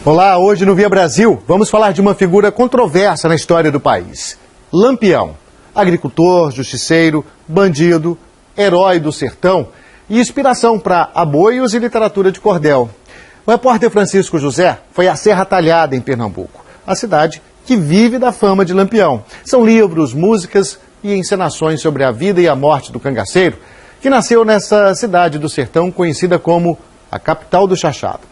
Olá, hoje no Via Brasil vamos falar de uma figura controversa na história do país. Lampião, agricultor, justiceiro, bandido, herói do sertão e inspiração para aboios e literatura de cordel. O repórter Francisco José foi à Serra Talhada, em Pernambuco, a cidade que vive da fama de Lampião. São livros, músicas e encenações sobre a vida e a morte do cangaceiro, que nasceu nessa cidade do sertão conhecida como a capital do chachado.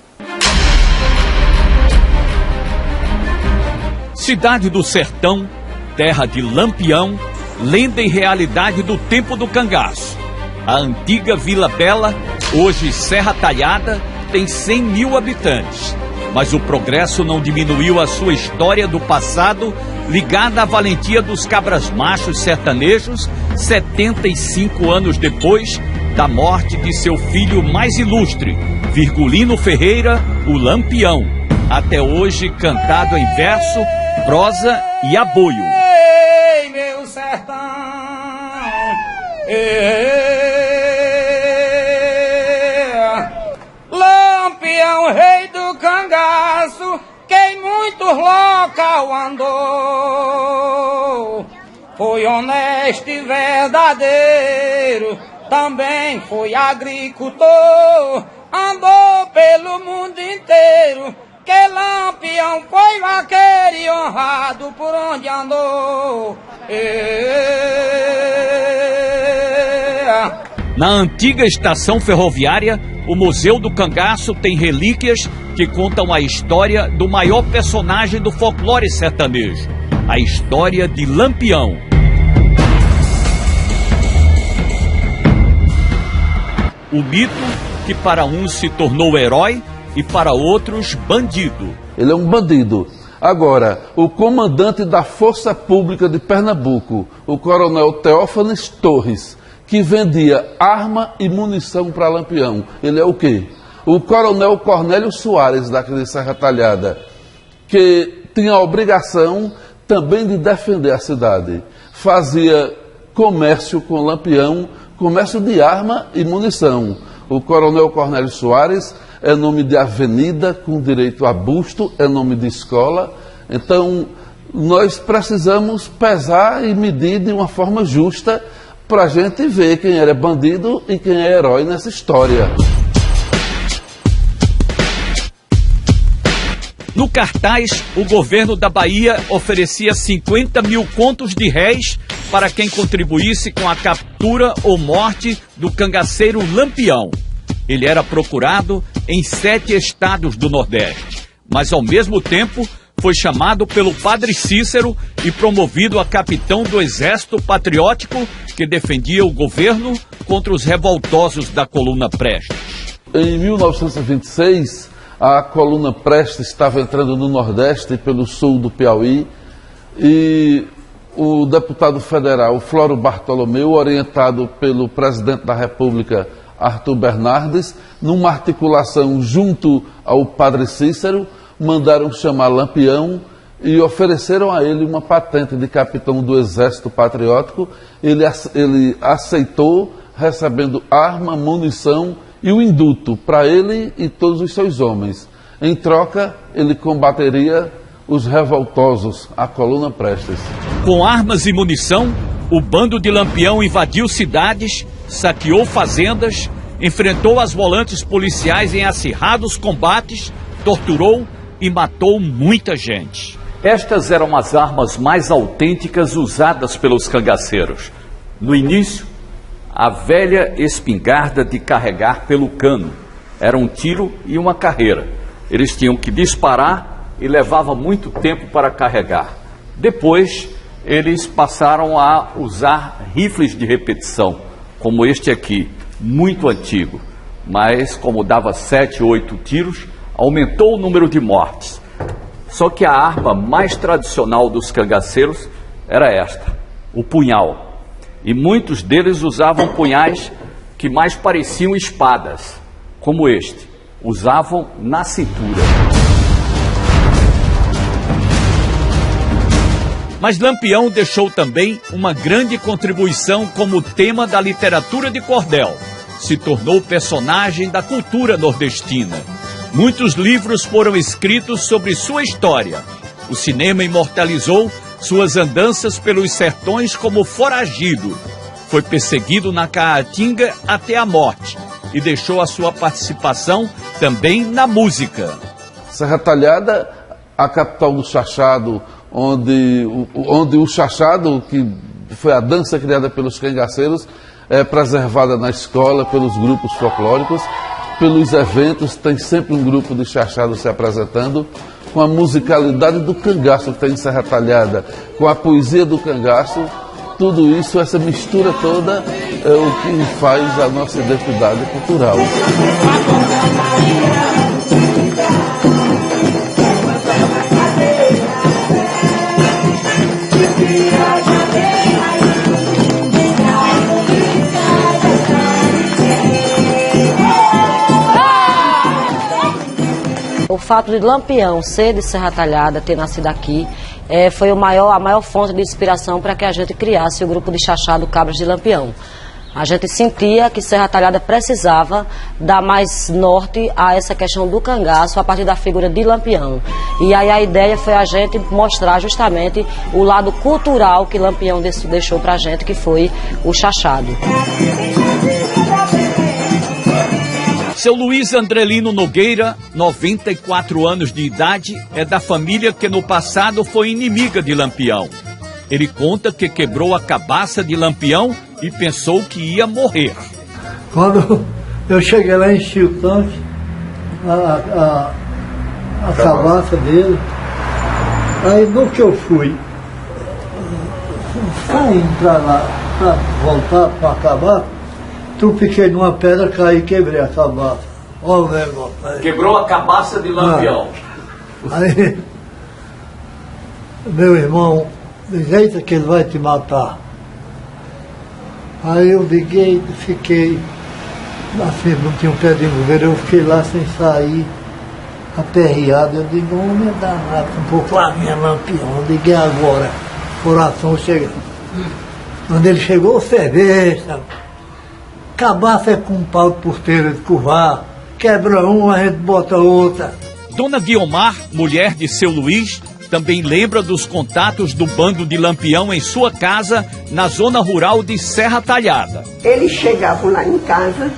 Cidade do sertão, terra de Lampião, lenda e realidade do tempo do cangaço. A antiga Vila Bela, hoje Serra Talhada, tem 100 mil habitantes. Mas o progresso não diminuiu a sua história do passado, ligada à valentia dos cabras machos sertanejos, 75 anos depois da morte de seu filho mais ilustre, Virgulino Ferreira, o Lampião, até hoje cantado em verso, prosa e aboio. Ei, meu sertão, Lampião, rei do cangaço, que em muitos local andou. Foi honesto e verdadeiro, também foi agricultor, andou pelo mundo inteiro. Que Lampião foi vaqueiro e honrado por onde andou. Na antiga estação ferroviária, o Museu do Cangaço tem relíquias que contam a história do maior personagem do folclore sertanejo, a história de Lampião. O mito que para uns se tornou herói e para outros bandido. Ele é um bandido. Agora, o comandante da Força Pública de Pernambuco, o coronel Teófanes Torres, que vendia arma e munição para Lampião, ele é o quê? O coronel Cornélio Soares, daqui de Serra Talhada, que tinha a obrigação também de defender a cidade. Fazia comércio com Lampião, comércio de arma e munição. O coronel Cornélio Soares é nome de avenida com direito a busto, é nome de escola. Então, nós precisamos pesar e medir de uma forma justa para a gente ver quem era bandido e quem é herói nessa história. No cartaz, o governo da Bahia oferecia 50 mil contos de réis para quem contribuísse com a captura ou morte do cangaceiro Lampião. Ele era procurado em 7 estados do Nordeste, mas ao mesmo tempo foi chamado pelo padre Cícero e promovido a capitão do Exército Patriótico que defendia o governo contra os revoltosos da Coluna Prestes. Em 1926, a Coluna Prestes estava entrando no Nordeste pelo sul do Piauí e o deputado federal Floro Bartolomeu, orientado pelo presidente da República, Arthur Bernardes, numa articulação junto ao padre Cícero, mandaram chamar Lampião e ofereceram a ele uma patente de capitão do Exército Patriótico. Ele aceitou, recebendo arma, munição e o induto para ele e todos os seus homens. Em troca, ele combateria os revoltosos, a Coluna Prestes. Com armas e munição, o bando de Lampião invadiu cidades, saqueou fazendas, enfrentou as volantes policiais em acirrados combates, torturou e matou muita gente. Estas eram as armas mais autênticas usadas pelos cangaceiros. No início, a velha espingarda de carregar pelo cano. Era um tiro e uma carreira. Eles tinham que disparar e levava muito tempo para carregar. Depois, eles passaram a usar rifles de repetição, como este aqui, muito antigo. Mas, como dava 7 ou 8 tiros, aumentou o número de mortes. Só que a arma mais tradicional dos cangaceiros era esta, o punhal. E muitos deles usavam punhais que mais pareciam espadas, como este. Usavam na cintura. Mas Lampião deixou também uma grande contribuição como tema da literatura de cordel. Se tornou personagem da cultura nordestina. Muitos livros foram escritos sobre sua história. O cinema imortalizou suas andanças pelos sertões como foragido. Foi perseguido na Caatinga até a morte e deixou a sua participação também na música. Serra Talhada, a capital do chachado, onde o chachado, que foi a dança criada pelos cangaceiros, é preservada na escola pelos grupos folclóricos, pelos eventos, tem sempre um grupo de chachado se apresentando, com a musicalidade do cangaço que tem em Serra Talhada, com a poesia do cangaço. Tudo isso, essa mistura toda, é o que faz a nossa identidade cultural. O fato de Lampião ser de Serra Talhada, ter nascido aqui, foi a maior fonte de inspiração para que a gente criasse o grupo de chachado Cabras de Lampião. A gente sentia que Serra Talhada precisava dar mais norte a essa questão do cangaço a partir da figura de Lampião. E aí a ideia foi a gente mostrar justamente o lado cultural que Lampião deixou para a gente, que foi o chachado. Seu Luiz Andrelino Nogueira, 94 anos de idade, é da família que no passado foi inimiga de Lampião. Ele conta que quebrou a cabaça de Lampião e pensou que ia morrer. Quando eu cheguei lá, enchi o tanque, a cabaça dele, aí no que eu fui saindo para lá, para voltar para acabar, tropiquei numa pedra, caí e quebrei a cabaça. Olha o negócio aí. Quebrou a cabaça de Lampião. Aí, meu irmão, de jeito que ele vai te matar. Aí eu liguei, fiquei, assim, não tinha um pé de mover, eu fiquei lá sem sair, aperreado. Eu digo, homem danado, um pouco lá minha Lampião, eu liguei agora, coração chega. Quando ele chegou, cerveja. Cabaça é com um pau de porteira de curvar, quebra uma, a gente bota outra. Dona Guiomar, mulher de seu Luiz, também lembra dos contatos do bando de Lampião em sua casa, na zona rural de Serra Talhada. Eles chegavam lá em casa,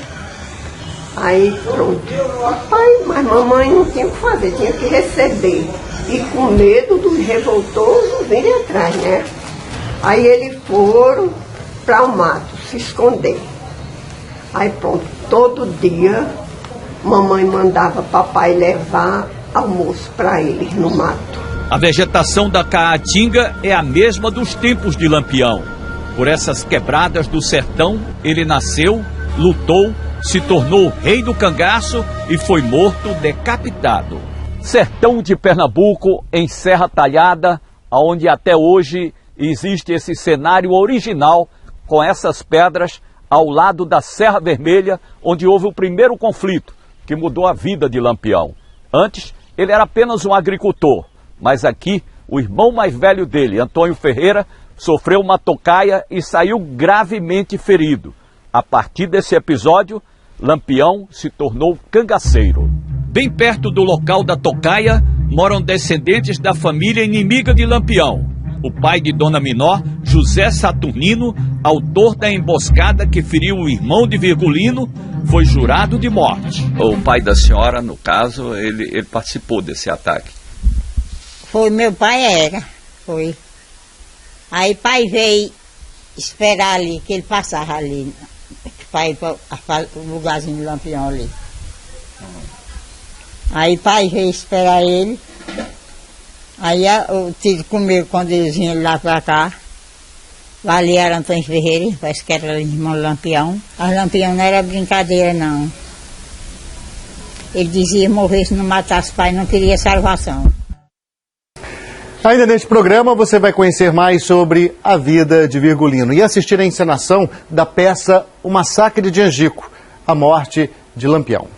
aí pronto. Papai, mas mamãe não tinha o que fazer, tinha que receber. E com medo dos revoltosos virem atrás, né? Aí eles foram para o mato se esconder. Aí pronto, todo dia mamãe mandava papai levar almoço para eles no mato. A vegetação da Caatinga é a mesma dos tempos de Lampião. Por essas quebradas do sertão, ele nasceu, lutou, se tornou rei do cangaço e foi morto decapitado. Sertão de Pernambuco, em Serra Talhada, onde até hoje existe esse cenário original com essas pedras ao lado da Serra Vermelha, onde houve o primeiro conflito que mudou a vida de Lampião. Antes, ele era apenas um agricultor, mas aqui o irmão mais velho dele, Antônio Ferreira, sofreu uma tocaia e saiu gravemente ferido. A partir desse episódio, Lampião se tornou cangaceiro. Bem perto do local da tocaia, moram descendentes da família inimiga de Lampião. O pai de Dona Minó, José Saturnino, autor da emboscada que feriu o irmão de Virgulino, foi jurado de morte. O pai da senhora, no caso, ele participou desse ataque. Foi, meu pai foi. Aí pai veio esperar ali, que ele passava ali, para ir para o lugarzinho do Lampião ali. Aí pai veio esperar ele. Aí eu tive comigo quando eles vinham lá para cá. Ali era Antônio Ferreira, parece que era o irmão do Lampião. Mas Lampião não era brincadeira, não. Ele dizia morrer se não matasse pai, não queria salvação. Ainda neste programa você vai conhecer mais sobre a vida de Virgulino e assistir a encenação da peça O Massacre de Angico, a morte de Lampião.